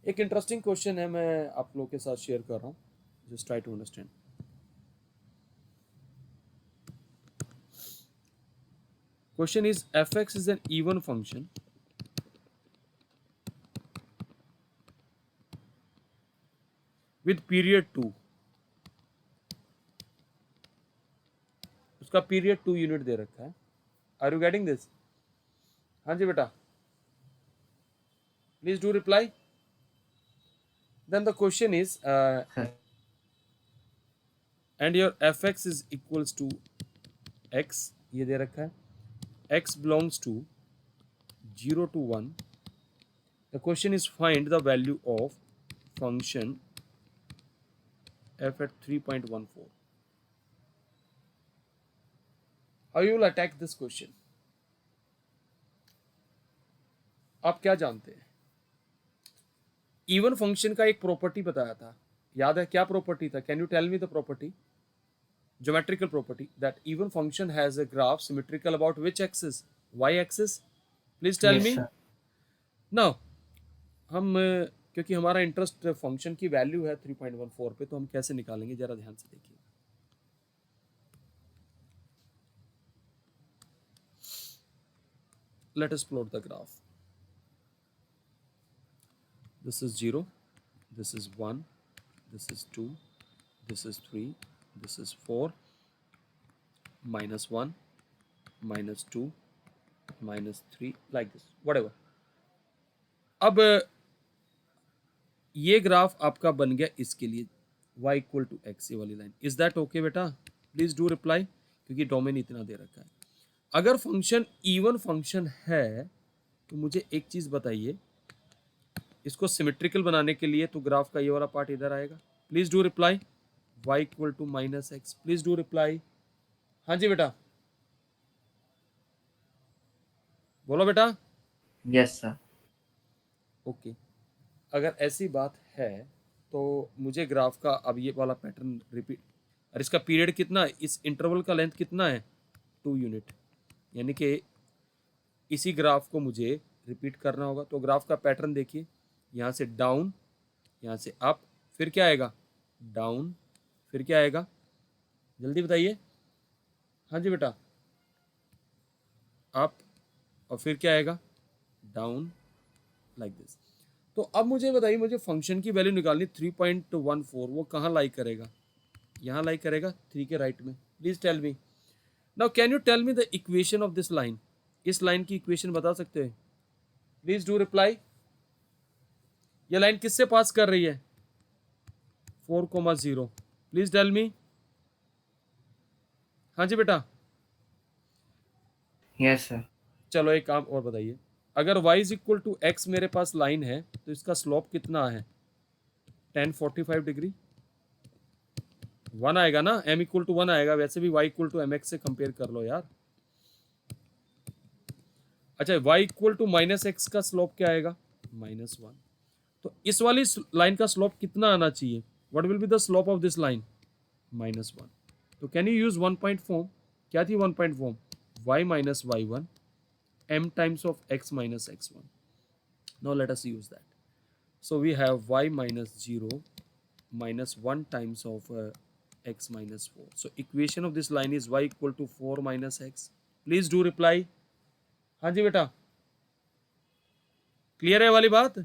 एक इंटरेस्टिंग क्वेश्चन है, मैं आप लोगों के साथ शेयर कर रहा हूँ। Just try to understand. Question is fx is an even function with period 2। उसका पीरियड 2 यूनिट दे रखा है। Are you getting this? हाँ जी बेटा, please do reply. Then the question is Sir. And your fx is equals to x, ये दे रखा है। x belongs to 0 to 1। The question is find the value of function f at 3.14। How you will attack this question? आप क्या जानते हैं? इवन फंक्शन का एक प्रॉपर्टी बताया था, याद है? क्या प्रॉपर्टी था? Can you tell me the property? Geometrical property that even function has a graph symmetrical about which axis? Y axis? Please tell Yes, me. sir. Now हम क्योंकि हमारा इंटरेस्ट फंक्शन की वैल्यू है 3.14 पे, तो हम कैसे निकालेंगे जरा ध्यान से देखिए। Let us plot the graph. This is 0, this is 1, this is 2, this is 3, this is 4, -1, -2, -3, like this, whatever। अब ये ग्राफ आपका बन गया इसके लिए y इक्वल टू x, ये वाली लाइन। इज दैट ओके बेटा? Please do reply. क्योंकि डोमेन इतना दे रखा है। अगर फंक्शन इवन फंक्शन है तो मुझे एक चीज बताइए, इसको सिमेट्रिकल बनाने के लिए तो ग्राफ का ये वाला पार्ट इधर आएगा। Please do reply. y equal to minus x, please do reply. हाँ जी बेटा, बोलो बेटा। Yes, sir. ओके, अगर ऐसी बात है तो मुझे ग्राफ का अब ये वाला पैटर्न रिपीट, और इसका पीरियड कितना है, इस इंटरवल का लेंथ कितना है, 2 यूनिट, यानी कि इसी ग्राफ को मुझे रिपीट करना होगा। तो ग्राफ का पैटर्न देखिए, यहाँ से डाउन, यहाँ से अप, फिर क्या आएगा, डाउन, फिर क्या आएगा, जल्दी बताइए। हाँ जी बेटा, अप, और फिर क्या आएगा, डाउन, लाइक दिस। तो अब मुझे बताइए, मुझे फंक्शन की वैल्यू निकालनी 3.14, वो कहाँ लाई करेगा, यहाँ लाई करेगा 3 के राइट में। Please tell me now, can you tell me the equation of this line, इस लाइन की इक्वेशन बता सकते हैं? Please do reply. ये लाइन किससे पास कर रही है, 4,0। Please tell me. हाँ जी बेटा, Yes, sir. चलो एक काम और बताइए, अगर y is equal to x मेरे पास लाइन है तो इसका स्लोप कितना है, 1045 डिग्री, 1 आएगा ना, m इक्वल टू 1 आएगा। वैसे भी y equal to m x से कंपेयर कर लो यार। अच्छा, y equal to minus x का स्लोप क्या आएगा, -1। तो इस वाली लाइन का स्लोप कितना आना चाहिए, what will be the slope of this line, -1। तो can you use 1 point form, क्या थी 1 point form, y minus y1 m times of x minus x1. Now let us use that. So we have y minus 0 minus 1 times of x minus 4. So equation of this line is y equal to 4 minus x. Please do reply. हाँ जी बेटा, क्लियर है वाली बात?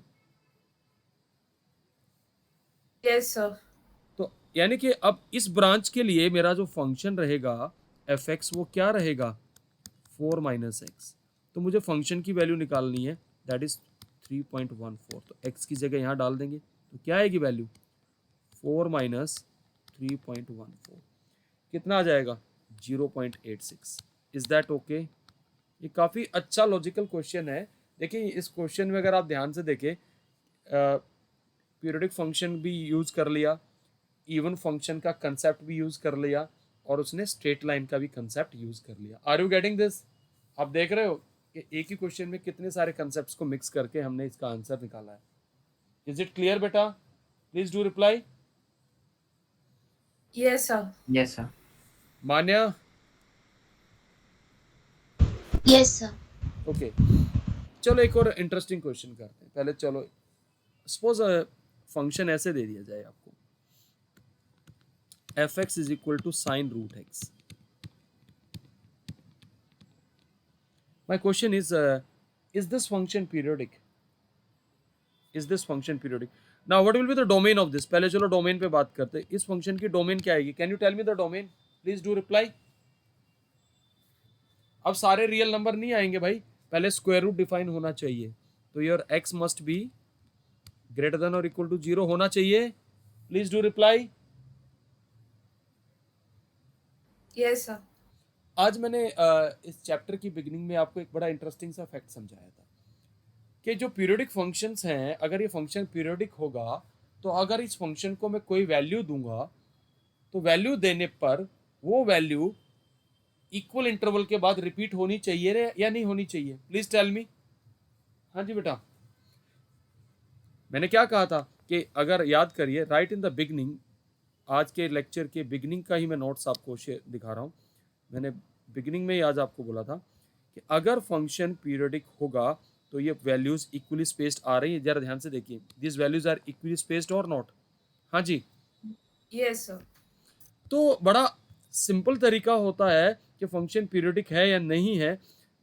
Yes, sir. तो यानी कि अब इस ब्रांच के लिए मेरा जो फंक्शन रहेगा एफ एक्स, वो क्या रहेगा, 4 माइनस एक्स। तो मुझे फंक्शन की वैल्यू निकालनी है, दैट इज 3.14। तो x की जगह यहाँ डाल देंगे, तो क्या आएगी वैल्यू, 4 माइनस 3.14, कितना आ जाएगा, 0.86। Is that okay? ये काफ़ी अच्छा लॉजिकल क्वेश्चन है। देखिए इस क्वेश्चन में अगर आप ध्यान से देखें, पीरियोडिक फंक्शन भी यूज़ कर लिया, इवन फंक्शन का कंसेप्ट भी यूज़ कर लिया, और उसने स्ट्रेट लाइन का भी कंसेप्ट यूज़ कर लिया। Are you getting this? आप देख रहे हो कि एक ही क्वेश्चन में कितने सारे कंसेप्ट्स को मिक्स करके हमने इसका आंसर निकाला है। इज इट क्लियर बेटा? Please do reply. Yes, sir. Yes, sir. Manya, Yes, sir. Okay. चलो एक और इंटरेस्टिंग क्वेश्चन करते हैं। पहले चलो सपोज फंक्शन ऐसे दे दिया जाए आपको, f x is equal to sine root x. My question is this function periodic? Is this function periodic? Now what will be the domain of this? पहले चलो डोमेन पे बात करते हैं। इस फंक्शन की डोमेन क्या आएगी? Can you tell me the domain? Please do reply. अब सारे रियल नंबर नहीं आएंगे भाई, पहले स्क्वायर रूट डिफाइन होना चाहिए। तो your x must be greater than और इक्वल टू 0 होना चाहिए। Please do reply. Yes, sir. आज मैंने इस चैप्टर की बिगिनिंग में आपको एक बड़ा इंटरेस्टिंग सा फैक्ट समझाया था कि जो पीरियोडिक फंक्शंस हैं, अगर ये फंक्शन पीरियोडिक होगा तो अगर इस फंक्शन को मैं कोई वैल्यू दूंगा तो वैल्यू देने पर वो वैल्यू इक्वल इंटरवल के बाद रिपीट होनी चाहिए या नहीं होनी चाहिए? Please tell me. हाँ जी बेटा, मैंने क्या कहा था कि अगर याद करिए, राइट इन द बिगनिंग, आज के लेक्चर के बिगनिंग का ही मैं नोट्स आपको दिखा रहा हूँ। मैंने बिगनिंग में ही आज आपको बोला था कि अगर फंक्शन पीरियोडिक होगा तो ये वैल्यूज इक्वली स्पेस्ड आ रही है। जरा ध्यान से देखिए, this values are equally spaced और नॉट? हाँ जी। Yes, sir. तो बड़ा सिंपल तरीका होता है कि फंक्शन पीरियोडिक है या नहीं है,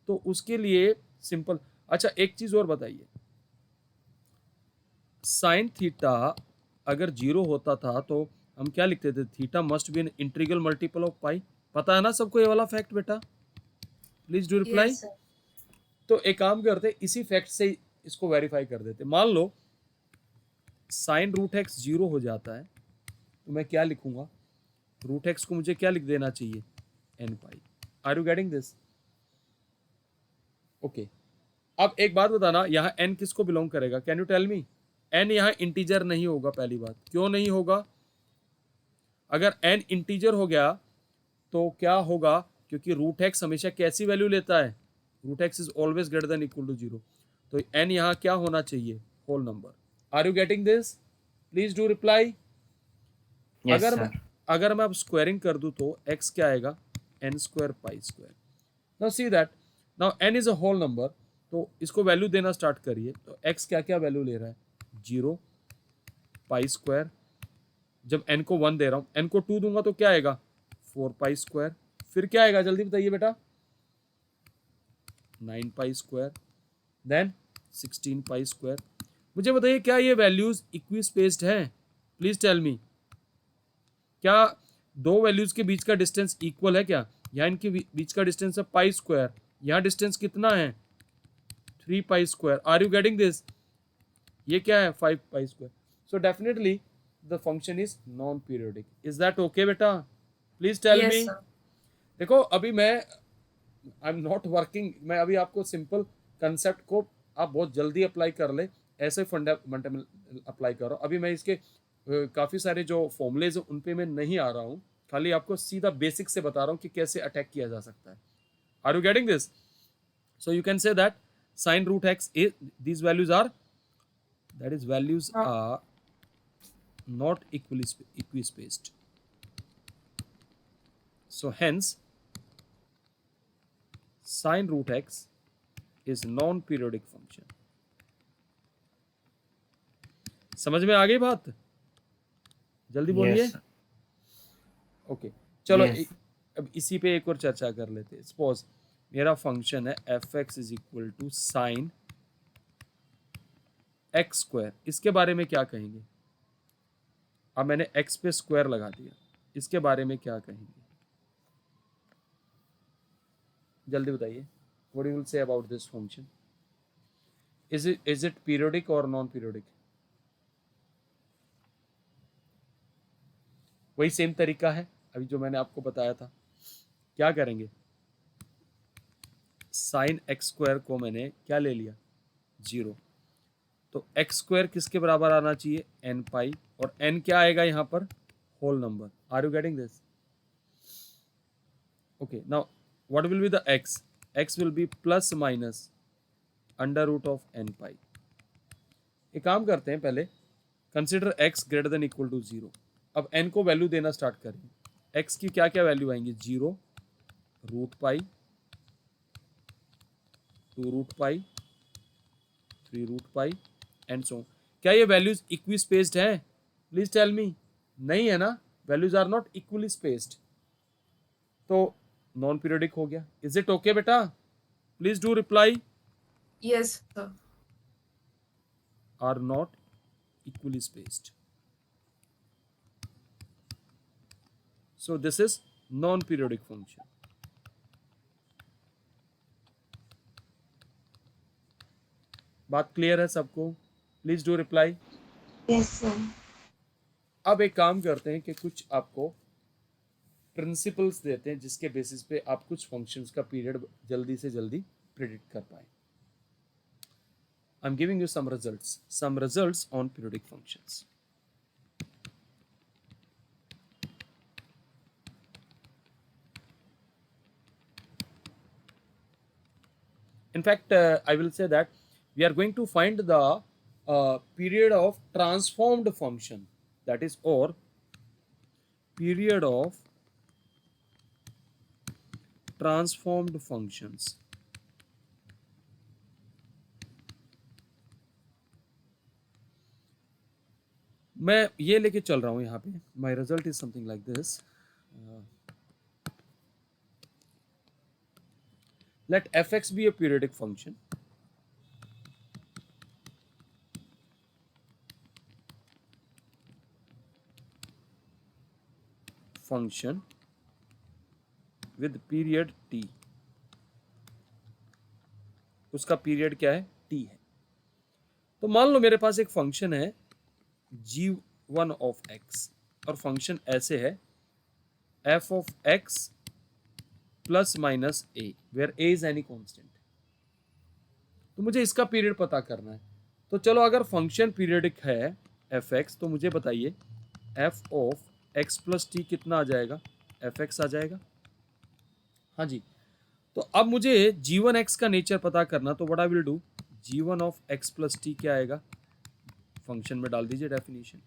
तो उसके लिए सिंपल। अच्छा एक चीज और बताइए, साइन थीटा अगर 0 होता था तो हम क्या लिखते थे? Theta must be an integral multiple of pi. पता है ना सबको ये वाला फैक्ट बेटा? Please do reply. Yes, sir. तो एक काम करते, इसी फैक्ट से इसको वेरीफाई कर देते। मान लो साइन रूट एक्स 0 हो जाता है तो मैं क्या लिखूंगा? रूट एक्स को मुझे क्या लिख देना चाहिए? N pi. Are you getting this? Okay, अब एक बात बताना, यहाँ एन किसको बिलोंग करेगा? Can you tell me? N यहाँ इंटीजर नहीं होगा। पहली बात, क्यों नहीं होगा? अगर एन इंटीजर हो गया तो क्या होगा? क्योंकि रूट एक्स हमेशा कैसी वैल्यू लेता है? Root x is always greater than equal to 0। तो एन यहाँ क्या होना चाहिए? Whole number. Are you getting this? Please do reply. Yes, अगर sir. अगर मैं अब स्क्वायरिंग कर दूं तो x क्या आएगा? N square pi square. Now see that, now n is a whole number, तो इसको वैल्यू देना स्टार्ट करिए। तो x क्या क्या वैल्यू ले रहा है? 0 पाई स्क्वायर। जब n को 1 दे रहा हूँ, n को 2 दूंगा तो क्या आएगा? 4 पाई स्क्वायर। फिर क्या आएगा? जल्दी बताइए बेटा। 9 pi square, then 16 pi square. मुझे बताइए, क्या ये वैल्यूज इक्वी स्पेस्ड हैं? Please tell me. क्या दो वैल्यूज के बीच का डिस्टेंस इक्वल है क्या? यहाँ इनके बीच का डिस्टेंस है पाई स्क्वायर, यहाँ डिस्टेंस कितना है? 3 pi square. Are you getting this? ये क्या है? 5 pi square. So definitely the function is non periodic. Is that okay बेटा? Please tell Yes, me. sir. देखो अभी मैं, आई एम नॉट वर्किंग, मैं अभी आपको सिंपल कंसेप्ट को आप बहुत जल्दी अप्लाई कर ले, ऐसे फंडामेंटल अप्लाई कर रहा हूँ। अभी मैं इसके काफ़ी सारे जो फॉर्मूलेज उन पे मैं नहीं आ रहा हूँ, खाली आपको सीधा बेसिक से बता रहा हूँ कि कैसे अटैक किया जा सकता है। Are you getting this? So you can say that sine root x is, these values are, that is values Not, are not equispaced. So hence sine root x is non-periodic function. समझ में आ गई बात? जल्दी बोलिए। Yes, sir. ओके, चलो Yes. अब इसी पे एक और चर्चा कर लेते हैं। सपोज मेरा फंक्शन है f x is equal to sine x square. इसके बारे में क्या कहेंगे? अब मैंने एक्स पे स्क्वायर लगा दिया, इसके बारे में क्या कहेंगे? जल्दी बताइए। What you will say about this function? Is it periodic और नॉन पीरियोडिक? वही सेम तरीका है अभी जो मैंने आपको बताया था। क्या करेंगे? साइन एक्स स्क्वायर को मैंने क्या ले लिया? 0। तो एक्स स्क्वायर किसके बराबर आना चाहिए? N pi. और एन क्या आएगा यहाँ पर? Whole number. Are you getting this? Okay, now what will be the x? X will be plus minus under root of n pi. एक काम करते हैं, पहले consider x greater than equal to 0। अब एन को वैल्यू देना स्टार्ट करेंगे। एक्स की क्या क्या वैल्यू आएंगी? 0, root pi, 2 root pi, 3 root pi and so. क्या ये वैल्यूज इक्वी स्पेस्ड है? Please tell me. नहीं है ना, values are not equally spaced, तो नॉन पीरियोडिक हो गया। इज इट ओके बेटा? Please do reply. yes, sir. Are not equally spaced, so this is non-periodic function. बात क्लियर है सबको? Please do reply. Yes, sir. अब एक काम करते हैं कि कुछ आपको प्रिंसिपल्स देते हैं जिसके बेसिस पे आप कुछ फंक्शंस का पीरियड जल्दी से जल्दी प्रिडिक्ट कर पाए। I am giving you some results on periodic functions. In fact, I will say that we are going to find the period of transformed function, that is, or period of transformed functions. मैं ये लेके चल रहा हूं यहाँ पे। My result is something like this. Let fx be a periodic function. Function with period t. उसका पीरियड क्या है? t है। तो मान लो मेरे पास एक फंक्शन है g1 ऑफ x, और फंक्शन ऐसे है f of x plus minus a where a is any constant. तो मुझे इसका पीरियड पता करना है। तो चलो अगर फंक्शन पीरियडिक है एफ एक्स, तो मुझे बताइए F of x plus T कितना आ जाएगा, एफ एक्स आ जाएगा। हाँ जी। तो अब मुझे g1 x का नेचर पता करना, तो what I will do, g1 of x plus t क्या आएगा, फंक्शन में डाल दीजिए definition.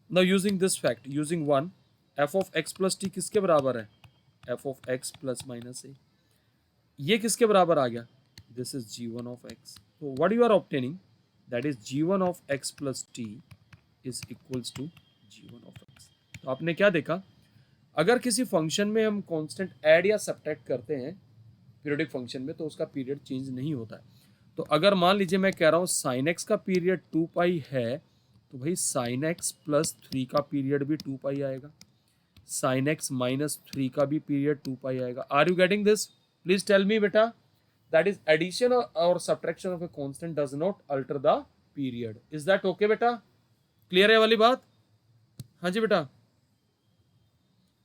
Now using this fact, using 1, f of x plus t किसके बराबर है, f of x plus minus a. ये किसके बराबर आ गया, this is g1 of x। तो what you are obtaining, that is g1 of x plus t is equals to g1 of x। तो आपने क्या देखा, अगर किसी फंक्शन में हम कांस्टेंट ऐड या सब्ट्रैक्ट करते हैं पीरियडिक फंक्शन में, तो उसका पीरियड चेंज नहीं होता है। तो अगर मान लीजिए मैं कह रहा हूँ साइन एक्स का पीरियड 2 पाई है, तो भाई साइन एक्स प्लस 3 का पीरियड भी 2 पाई आएगा, साइन एक्स माइनस 3 का भी पीरियड 2 पाई आएगा। Are you getting this, please tell me बेटा, दैट इज एडिशन और subtraction of a constant does not alter the period. Is that okay बेटा, क्लियर है वाली बात? हाँ जी बेटा,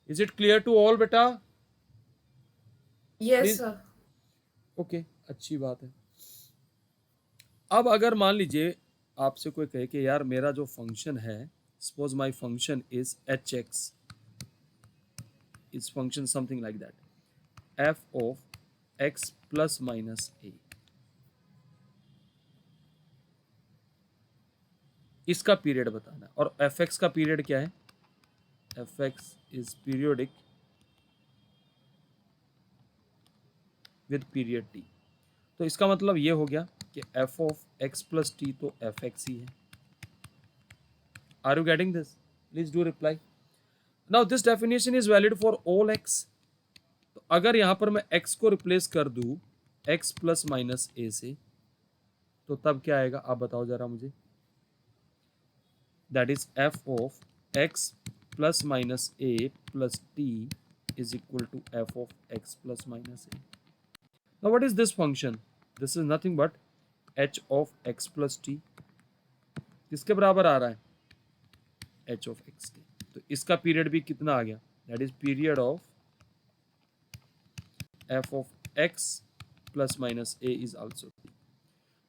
is it clear to all बेटा? Yes, Please. sir. ओके, अच्छी बात है। अब अगर मान लीजिए आपसे कोई कहे कि यार मेरा जो फंक्शन है, suppose my function is h x, is function something like that, f of x plus minus a, इसका पीरियड बताना है। और एफ एक्स का पीरियड क्या है, f x is periodic with period t. तो इसका मतलब ये हो गया कि f of x plus t तो एफ एक्स ही है। Are you getting this, please do reply. Now this definition is valid for all x. तो अगर यहां पर मैं एक्स को रिप्लेस कर दूं एक्स प्लस माइनस ए से, तो तब क्या आएगा, आप बताओ जरा मुझे, that is f of x plus minus a plus t is equal to f of x plus minus a. Now what is this function? This is nothing but h of x plus t। किसके बराबर आ रहा है, h of x के। तो इसका पीरियड भी कितना आ गया, that is period of f of x plus minus a is also t।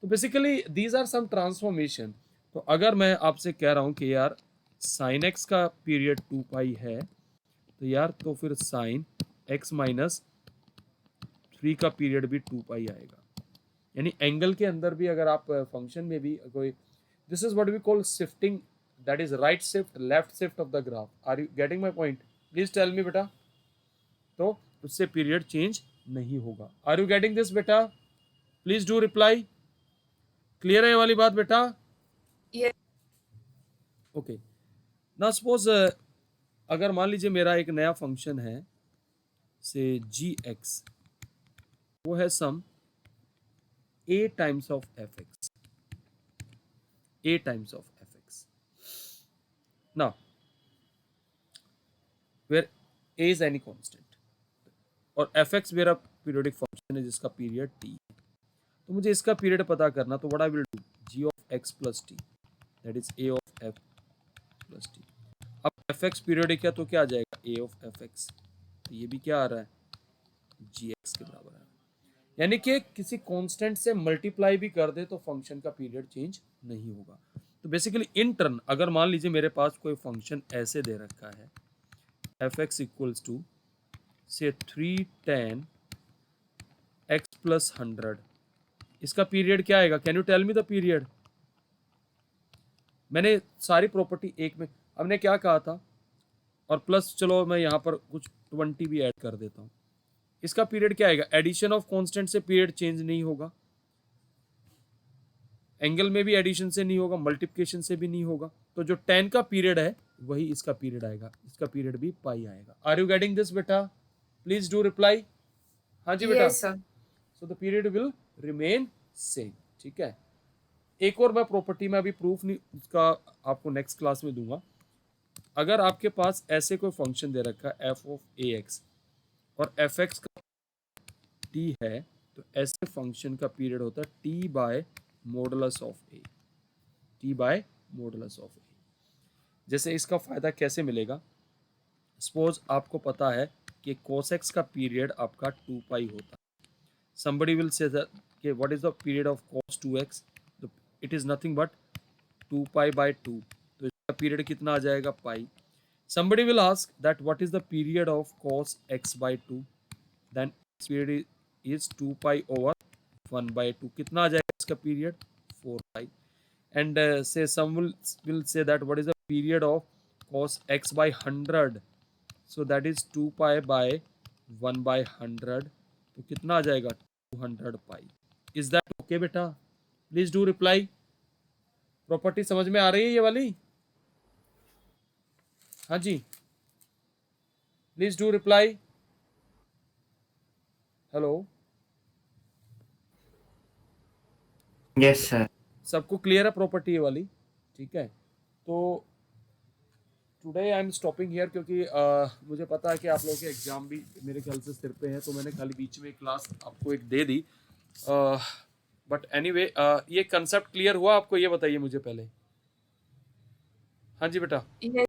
तो basically these are some transformation। तो अगर मैं आपसे कह रहा हूं कि यार sin x का पीरियड 2 पाई है, तो यार तो फिर sin x माइनस 3 का पीरियड भी 2 पाई आएगा। यानी एंगल के अंदर भी अगर आप फंक्शन में भी कोई, this is what we call shifting, that is right shift left shift of the graph. Are you getting my point, please tell me बेटा। तो उससे पीरियड चेंज नहीं होगा। आर यू गेटिंग दिस बेटा, प्लीज डू रिप्लाई। क्लियर है ये वाली बात बेटा? Yes. ओके। ना सपोज अगर मान लीजिए मेरा एक नया फंक्शन है से जी एक्स, वो है some a times of f x, a times of f x. Now where a is any constant और एफ एक्स मेरा पीरियोडिक फंक्शन है जिसका पीरियड t है। तो मुझे इसका पीरियड पता करना, तो what I will do, g of x plus T, that is a of f plus T. अब एफ एक्स पीरियोडिक है तो क्या आ जाएगा, a ऑफ एफ एक्स। तो ये भी क्या आ रहा है, जी एक्स के बराबर है। यानी कि किसी कांस्टेंट से मल्टीप्लाई भी कर दे तो फंक्शन का पीरियड चेंज नहीं होगा। तो बेसिकली इन टर्न अगर मान लीजिए मेरे पास कोई फंक्शन ऐसे दे रखा है, एफ एक्स इक्वल्स टू से 310 एक्स प्लस 100, इसका पीरियड क्या आएगा, can you tell me the period. मैंने सारी प्रॉपर्टी एक में, हमने क्या कहा था, और प्लस चलो मैं यहाँ पर कुछ 20 भी ऐड कर देता हूँ। इसका पीरियड क्या आएगा, एडिशन ऑफ कांस्टेंट से पीरियड चेंज नहीं होगा, एंगल में भी एडिशन से नहीं होगा, मल्टीप्लिकेशन से भी नहीं होगा। तो जो 10 का पीरियड है वही इसका पीरियड आएगा, इसका पीरियड भी पाई आएगा। आर यू गेटिंग दिस बेटा, प्लीज डू रिप्लाई। हाँ जी बेटा, Yes, sir. So the period will remain same. ठीक है, एक और मैं प्रॉपर्टी में अभी प्रूफ नहीं उसका आपको नेक्स्ट क्लास में दूंगा। अगर आपके पास ऐसे कोई फंक्शन दे रखा है एफ ऑफ ए एक्स और एफ एक्स का टी है, तो ऐसे फंक्शन का पीरियड होता है t by modulus of a, t by modulus of a. जैसे इसका फायदा कैसे मिलेगा, सपोज आपको पता है कि cos x का पीरियड आपका 2 पाई होता है. Somebody will say that okay, what is the period of cos 2x? It is nothing but 2 pi by 2. तो इसका पीरियड कितना आ जाएगा पाई. Somebody will ask that what is the period of cos x by 2? Then its period is 2 pi over 1 by 2. कितना आ जाएगा इसका period 4 pi. And say some will say that what is the period of cos x by 100? So that is 2 pi by 1 by 100. तो कितना आ जाएगा 200 pi. Is that okay बेटा? Please do reply. प्रॉपर्टी समझ में आ रही है ये वाली? हाँ जी. Please do reply. Hello. Yes, sir. सबको क्लियर है प्रॉपर्टी ये वाली? ठीक है. तो today I am stopping here क्योंकि मुझे पता है कि आप लोगों के एग्जाम भी मेरे ख्याल से सिर पे है, तो मैंने खाली बीच में क्लास आपको एक दे दी. बट एनीवे ये कंसेप्ट क्लियर हुआ आपको, ये बताइए मुझे पहले. हाँ जी बेटा. Yes,